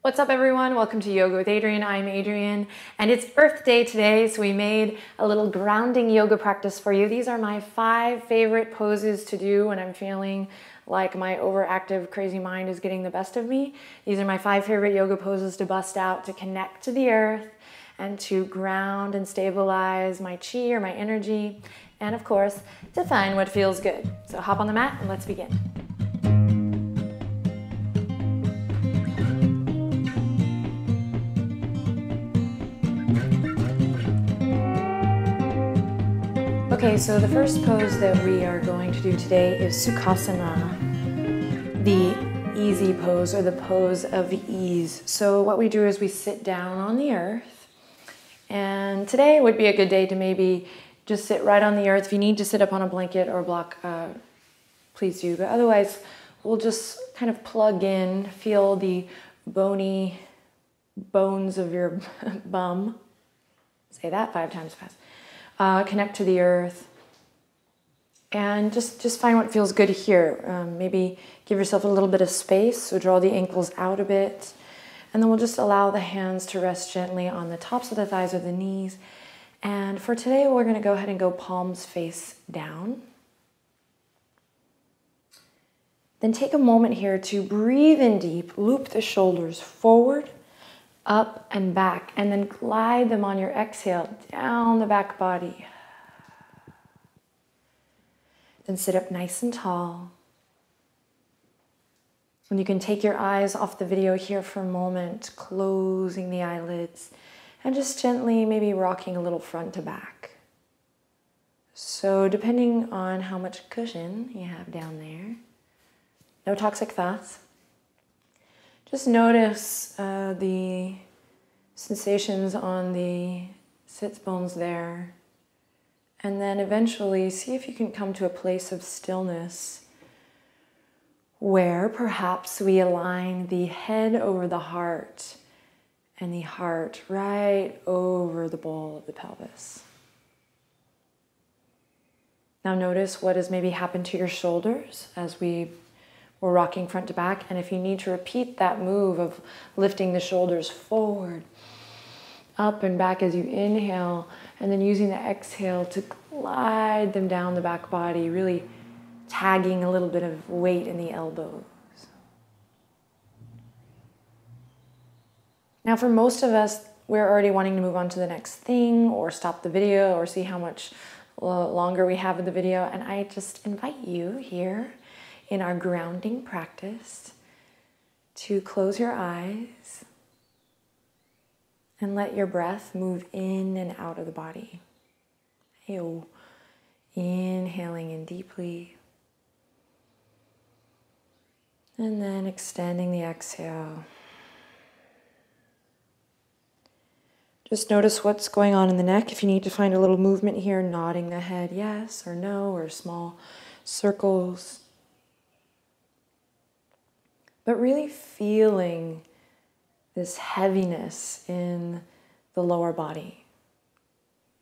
What's up everyone? Welcome to Yoga with Adriene. I'm Adriene and it's Earth Day today, so we made a little grounding yoga practice for you. These are my 5 favorite poses to do when I'm feeling like my overactive crazy mind is getting the best of me. These are my 5 favorite yoga poses to bust out, to connect to the earth and to ground and stabilize my chi or my energy, and of course to find what feels good. So hop on the mat and let's begin. Okay, so the first pose that we are going to do today is Sukhasana, the easy pose or the pose of ease. So what we do is we sit down on the earth, and today would be a good day to maybe just sit right on the earth. If you need to sit up on a blanket or a block, please do, but otherwise we'll just kind of plug in, feel the bony bones of your bum. Say that 5 times fast. Connect to the earth and just find what feels good here. Maybe give yourself a little bit of space, so draw the ankles out a bit, and then we'll just allow the hands to rest gently on the tops of the thighs or the knees. And for today we're going to go ahead and go palms face down. Then take a moment here to breathe in deep, loop the shoulders forward, up and back, and then glide them on your exhale down the back body. Then sit up nice and tall. And you can take your eyes off the video here for a moment, closing the eyelids, and just gently maybe rocking a little front to back. So depending on how much cushion you have down there, no toxic thoughts. Just notice the sensations on the sits bones there, and then eventually see if you can come to a place of stillness where perhaps we align the head over the heart and the heart right over the bowl of the pelvis. Now notice what has maybe happened to your shoulders as we're rocking front to back, and if you need to repeat that move of lifting the shoulders forward, up and back as you inhale, and then using the exhale to glide them down the back body, really tagging a little bit of weight in the elbows. Now for most of us, we're already wanting to move on to the next thing or stop the video or see how much longer we have of the video, and I just invite you here in our grounding practice to close your eyes and let your breath move in and out of the body. Inhaling in deeply and then extending the exhale. Just notice what's going on in the neck. If you need to find a little movement here, nodding the head yes or no, or small circles. But really feeling this heaviness in the lower body.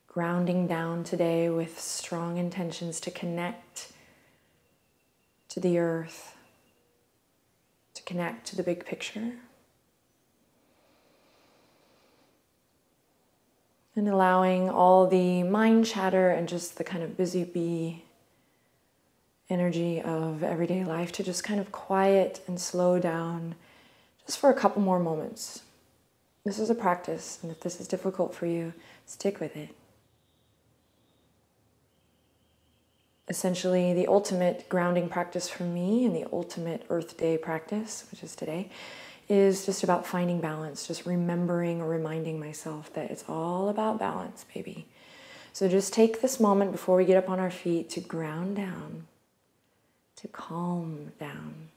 Grounding down today with strong intentions to connect to the earth, to connect to the big picture. And allowing all the mind chatter and just the kind of busy bee energy of everyday life to just kind of quiet and slow down just for a couple more moments. This is a practice, and if this is difficult for you, stick with it. Essentially, the ultimate grounding practice for me and the ultimate Earth Day practice, which is today, is just about finding balance, just remembering or reminding myself that it's all about balance, baby. So just take this moment before we get up on our feet to ground down, to calm down.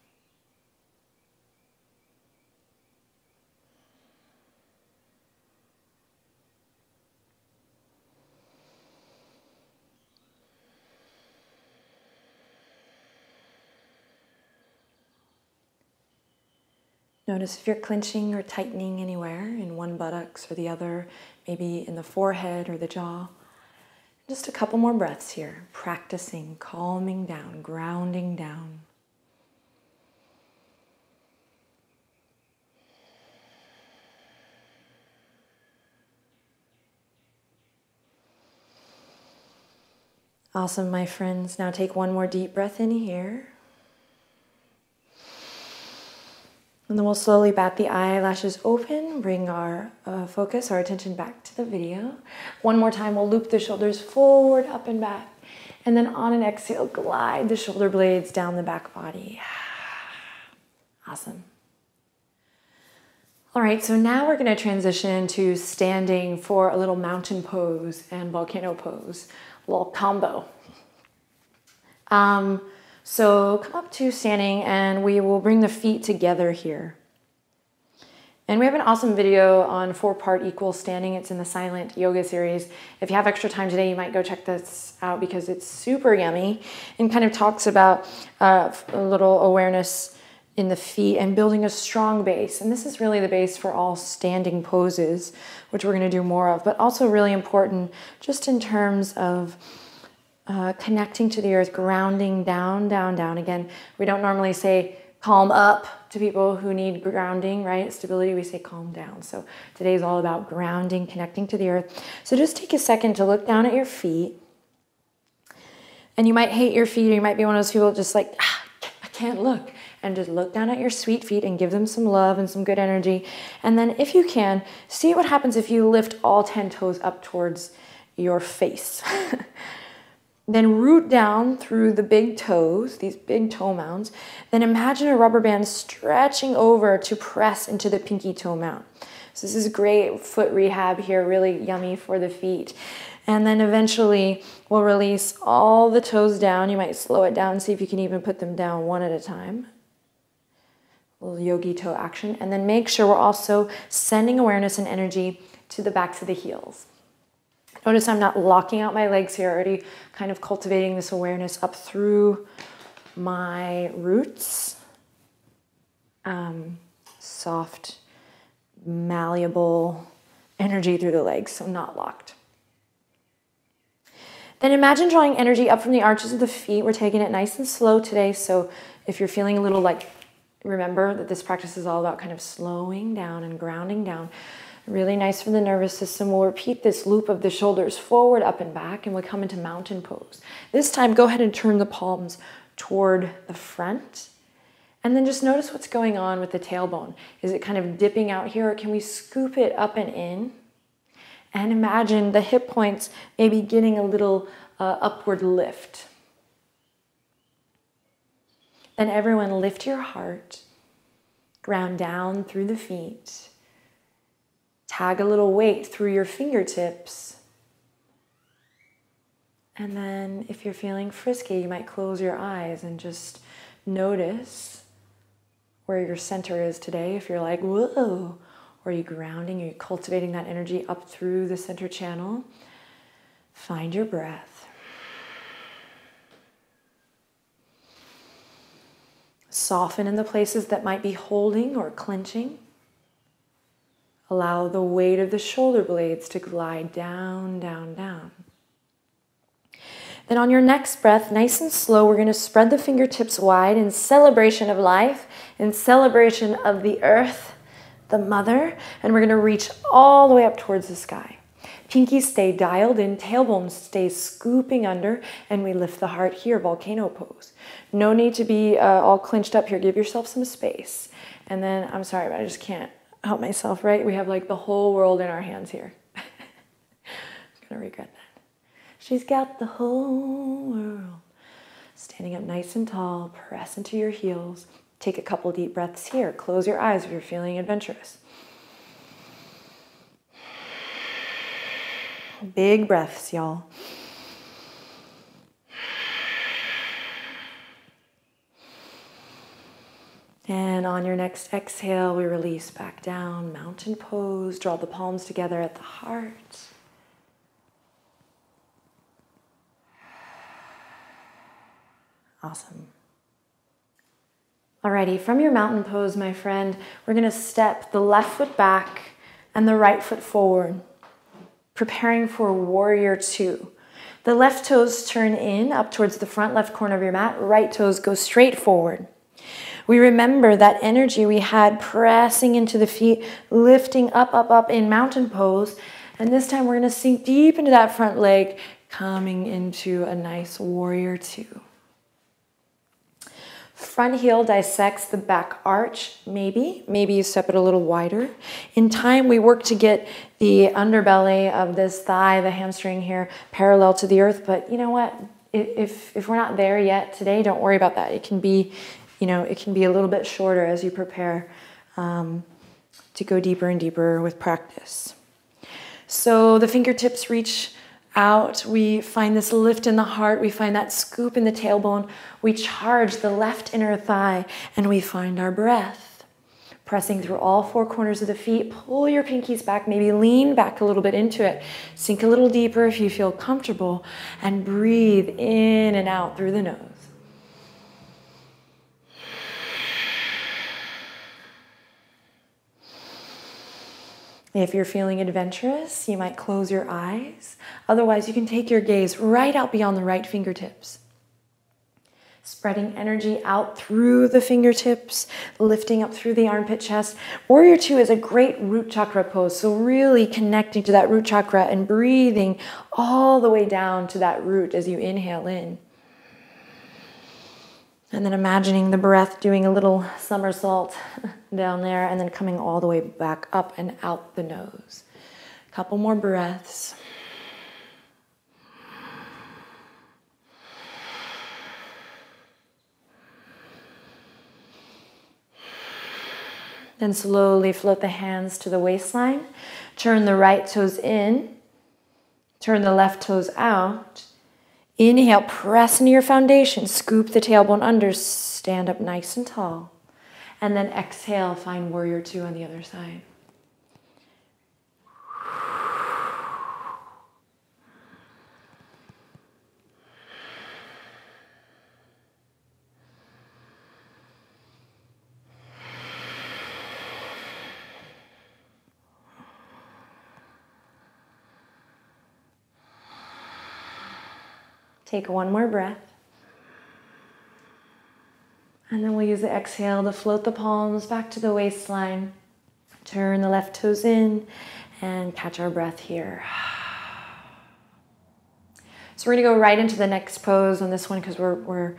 Notice if you're clenching or tightening anywhere in one buttocks or the other, maybe in the forehead or the jaw. Just a couple more breaths here, practicing calming down, grounding down. Awesome, my friends. Now take one more deep breath in here. And then we'll slowly bat the eyelashes open, bring our focus, our attention back to the video. One more time, we'll loop the shoulders forward, up and back. And then on an exhale, glide the shoulder blades down the back body. Awesome. All right, so now we're gonna transition to standing for a little mountain pose and volcano pose, a little combo. So come up to standing and we will bring the feet together here. And we have an awesome video on 4-part equal standing. It's in the silent yoga series. If you have extra time today, you might go check this out because it's super yummy and kind of talks about a little awareness in the feet and building a strong base. And this is really the base for all standing poses, which we're gonna do more of, but also really important just in terms of connecting to the earth, grounding down, down, down. Again, we don't normally say calm up to people who need grounding, right? Stability, we say calm down. So today is all about grounding, connecting to the earth. So just take a second to look down at your feet. And you might hate your feet, or you might be one of those people just like, I can't look. And just look down at your sweet feet and give them some love and some good energy. And then if you can, see what happens if you lift all 10 toes up towards your face. Then root down through the big toes, these big toe mounds. Then imagine a rubber band stretching over to press into the pinky toe mount. So this is great foot rehab here, really yummy for the feet. And then eventually we'll release all the toes down. You might slow it down and see if you can even put them down one at a time. A little yogi toe action. And then make sure we're also sending awareness and energy to the backs of the heels. Notice I'm not locking out my legs here, already kind of cultivating this awareness up through my roots. Soft, malleable energy through the legs, so not locked. Then imagine drawing energy up from the arches of the feet. We're taking it nice and slow today, so if you're feeling a little like, remember that this practice is all about kind of slowing down and grounding down. Really nice for the nervous system. We'll repeat this loop of the shoulders forward, up and back, and we'll come into mountain pose. This time, go ahead and turn the palms toward the front. And then just notice what's going on with the tailbone. Is it kind of dipping out here, or can we scoop it up and in? And imagine the hip points maybe getting a little upward lift. Then everyone lift your heart, ground down through the feet. Tag a little weight through your fingertips. And then if you're feeling frisky, you might close your eyes and just notice where your center is today. If you're like, whoa, or are you grounding? Are you cultivating that energy up through the center channel? Find your breath. Soften in the places that might be holding or clenching. Allow the weight of the shoulder blades to glide down, down, down. Then on your next breath, nice and slow, we're going to spread the fingertips wide in celebration of life, in celebration of the earth, the mother, and we're going to reach all the way up towards the sky. Pinkies stay dialed in, tailbone stays scooping under, and we lift the heart here, volcano pose. No need to be all clenched up here. Give yourself some space. And then, I'm sorry, but I just can't help myself, right? We have like the whole world in our hands here. I'm gonna regret that. She's got the whole world. Standing up nice and tall, press into your heels. Take a couple deep breaths here. Close your eyes if you're feeling adventurous. Big breaths, y'all. And on your next exhale, we release back down, mountain pose. Draw the palms together at the heart. Awesome. Alrighty, from your mountain pose, my friend, we're gonna step the left foot back and the right foot forward, preparing for warrior two. The left toes turn in up towards the front left corner of your mat. Right toes go straight forward. We remember that energy we had pressing into the feet, lifting up, up, up in mountain pose. And this time we're going to sink deep into that front leg, Coming into a nice warrior two. Front heel dissects the back arch, maybe you step it a little wider. In time, we work to get the underbelly of this thigh, the hamstring here, parallel to the earth, but you know what? If we're not there yet today, don't worry about that. It can be, it can be a little bit shorter as you prepare to go deeper and deeper with practice. So the fingertips reach out, we find this lift in the heart, we find that scoop in the tailbone, we charge the left inner thigh, and we find our breath. Pressing through all four corners of the feet, pull your pinkies back, maybe lean back a little bit into it, sink a little deeper if you feel comfortable, and breathe in and out through the nose. If you're feeling adventurous, you might close your eyes. Otherwise, you can take your gaze right out beyond the right fingertips. Spreading energy out through the fingertips, lifting up through the armpit chest. Warrior two is a great root chakra pose, so really connecting to that root chakra and breathing all the way down to that root as you inhale in. And then imagining the breath doing a little somersault down there and then coming all the way back up and out the nose. A couple more breaths. Then slowly float the hands to the waistline. Turn the right toes in. Turn the left toes out. Inhale, press into your foundation. Scoop the tailbone under. Stand up nice and tall. And then exhale, find warrior two on the other side. Take one more breath. And then we'll use the exhale to float the palms back to the waistline. Turn the left toes in and catch our breath here. So we're going to go right into the next pose on this one because we're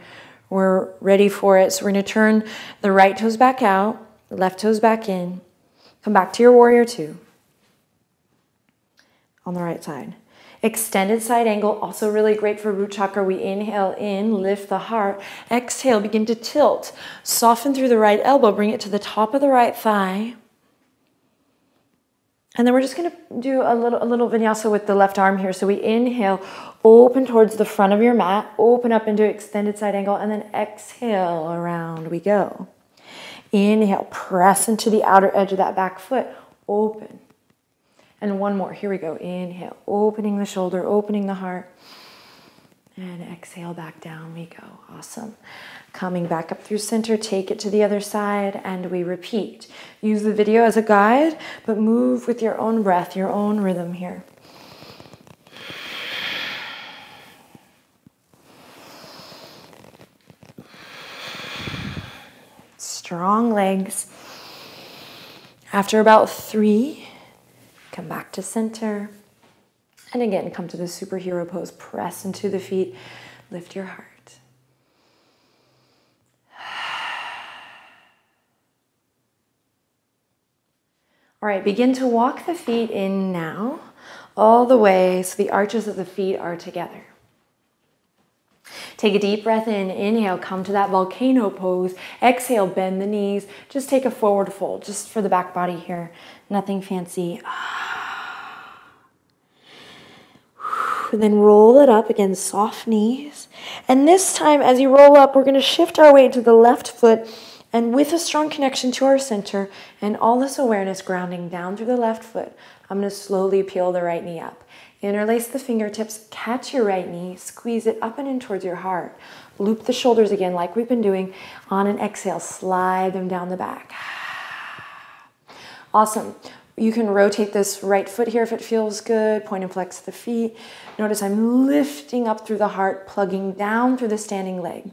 ready for it. So we're going to turn the right toes back out, the left toes back in. Come back to your warrior two on the right side. Extended side angle, also really great for root chakra. We inhale in, lift the heart. Exhale, begin to tilt. Soften through the right elbow, bring it to the top of the right thigh. And then we're just going to do a little vinyasa with the left arm here. So we inhale, open towards the front of your mat, open up into extended side angle, and then exhale, around we go. Inhale, press into the outer edge of that back foot, open. And one more, here we go. Inhale, opening the shoulder, opening the heart. And exhale, back down we go. Awesome. Coming back up through center, take it to the other side, and we repeat. Use the video as a guide, but move with your own breath, your own rhythm here. Strong legs. After about 3, come back to center. And again, come to the superhero pose. Press into the feet. Lift your heart. All right, begin to walk the feet in now, all the way so the arches of the feet are together. Take a deep breath in. Inhale, come to that volcano pose. Exhale, bend the knees. Just take a forward fold, just for the back body here. Nothing fancy. And then roll it up, again, soft knees. And this time, as you roll up, we're going to shift our weight to the left foot, and with a strong connection to our center and all this awareness grounding down through the left foot, I'm going to slowly peel the right knee up. Interlace the fingertips, catch your right knee, squeeze it up and in towards your heart. Loop the shoulders again like we've been doing. On an exhale, slide them down the back. Awesome. You can rotate this right foot here if it feels good. Point and flex the feet. Notice I'm lifting up through the heart, plugging down through the standing leg.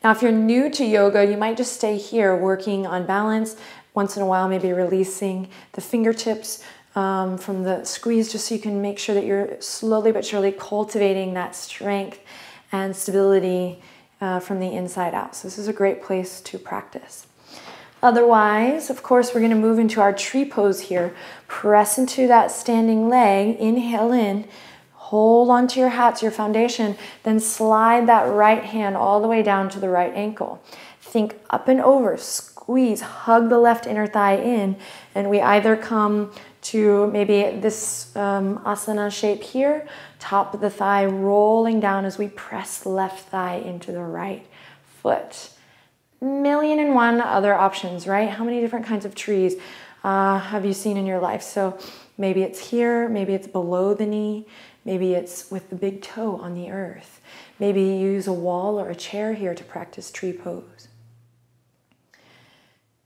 Now, if you're new to yoga, you might just stay here working on balance. Once in a while, maybe releasing the fingertips. from the squeeze, just so you can make sure that you're slowly but surely cultivating that strength and stability from the inside out. So this is a great place to practice. Otherwise, of course, we're going to move into our tree pose here. Press into that standing leg, inhale in, hold onto your hats, your foundation, then slide that right hand all the way down to the right ankle. Think up and over, squeeze, hug the left inner thigh in, and we either come to maybe this asana shape here, top of the thigh rolling down as we press the left thigh into the right foot. Million and one other options, right? How many different kinds of trees have you seen in your life? So maybe it's here, maybe it's below the knee, maybe it's with the big toe on the earth. Maybe you use a wall or a chair here to practice tree pose.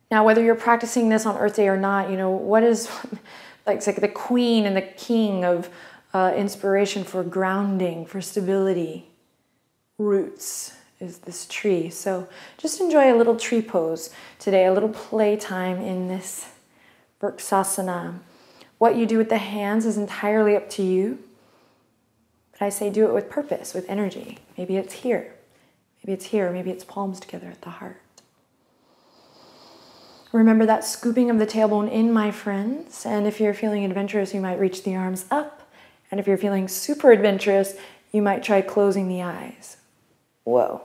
Now, whether you're practicing this on Earth Day or not, you know, what is like, it's like the queen and the king of inspiration for grounding, for stability, roots, is this tree. So just enjoy a little tree pose today, a little playtime in this Sukhasana. What you do with the hands is entirely up to you. But I say do it with purpose, with energy. Maybe it's here. Maybe it's here. Maybe it's palms together at the heart. Remember that scooping of the tailbone in, my friends. And if you're feeling adventurous, you might reach the arms up. And if you're feeling super adventurous, you might try closing the eyes. Whoa.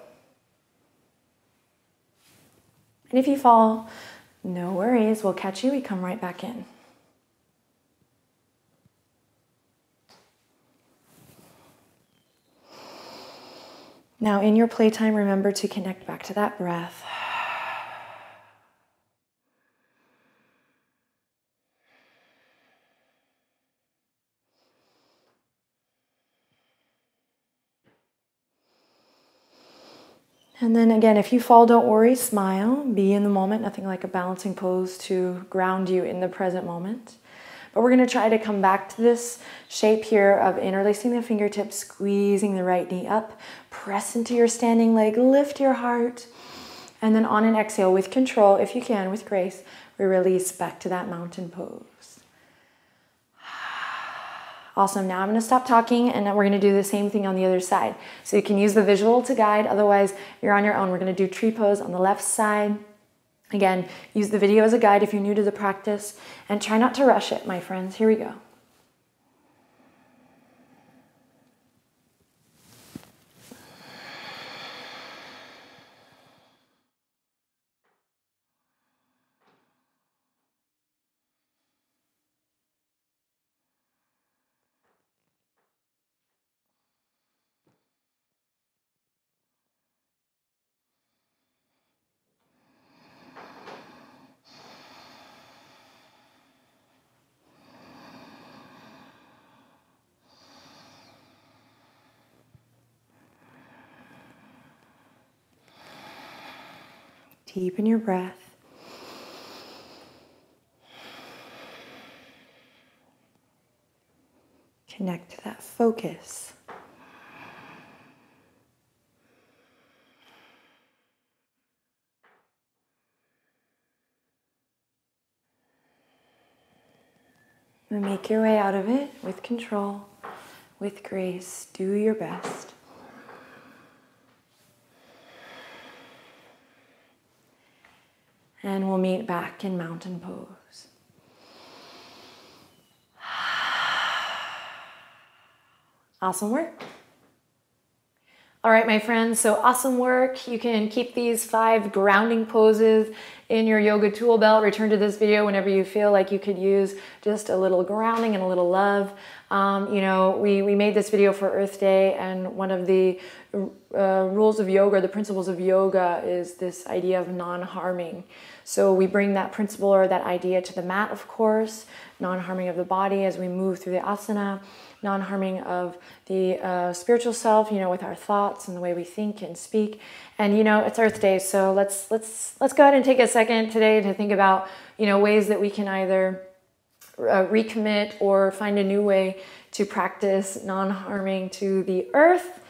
And if you fall, no worries, we'll catch you, we come right back in. Now in your playtime, remember to connect back to that breath. And then again, if you fall, don't worry, smile, be in the moment, nothing like a balancing pose to ground you in the present moment. But we're going to try to come back to this shape here of interlacing the fingertips, squeezing the right knee up, press into your standing leg, lift your heart, and then on an exhale with control, if you can, with grace, we release back to that mountain pose. Awesome. Now I'm going to stop talking and we're going to do the same thing on the other side. So you can use the visual to guide. Otherwise, you're on your own. We're going to do tree pose on the left side. Again, use the video as a guide if you're new to the practice. And try not to rush it, my friends. Here we go. Deepen your breath. Connect to that focus. And make your way out of it with control, with grace. Do your best. And we'll meet back in mountain pose. Awesome work. All right, my friends, so awesome work. You can keep these 5 grounding poses in your yoga tool belt. Return to this video whenever you feel like you could use just a little grounding and a little love. You know, we made this video for Earth Day, and one of the rules of yoga, the principles of yoga, is this idea of non-harming. So we bring that principle or that idea to the mat, of course, non-harming of the body as we move through the asana, non-harming of the spiritual self, you know, with our thoughts and the way we think and speak. And, you know, it's Earth Day, so let's go ahead and take a second today to think about, you know, ways that we can either recommit or find a new way to practice non-harming to the earth,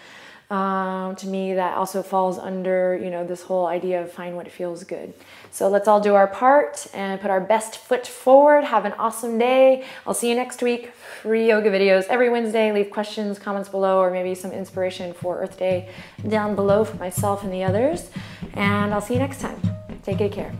To me, that also falls under, you know, this whole idea of find what feels good. So let's all do our part and put our best foot forward. Have an awesome day. I'll see you next week. Free yoga videos every Wednesday. Leave questions, comments below, or maybe some inspiration for Earth Day down below for myself and the others. And I'll see you next time. Take good care.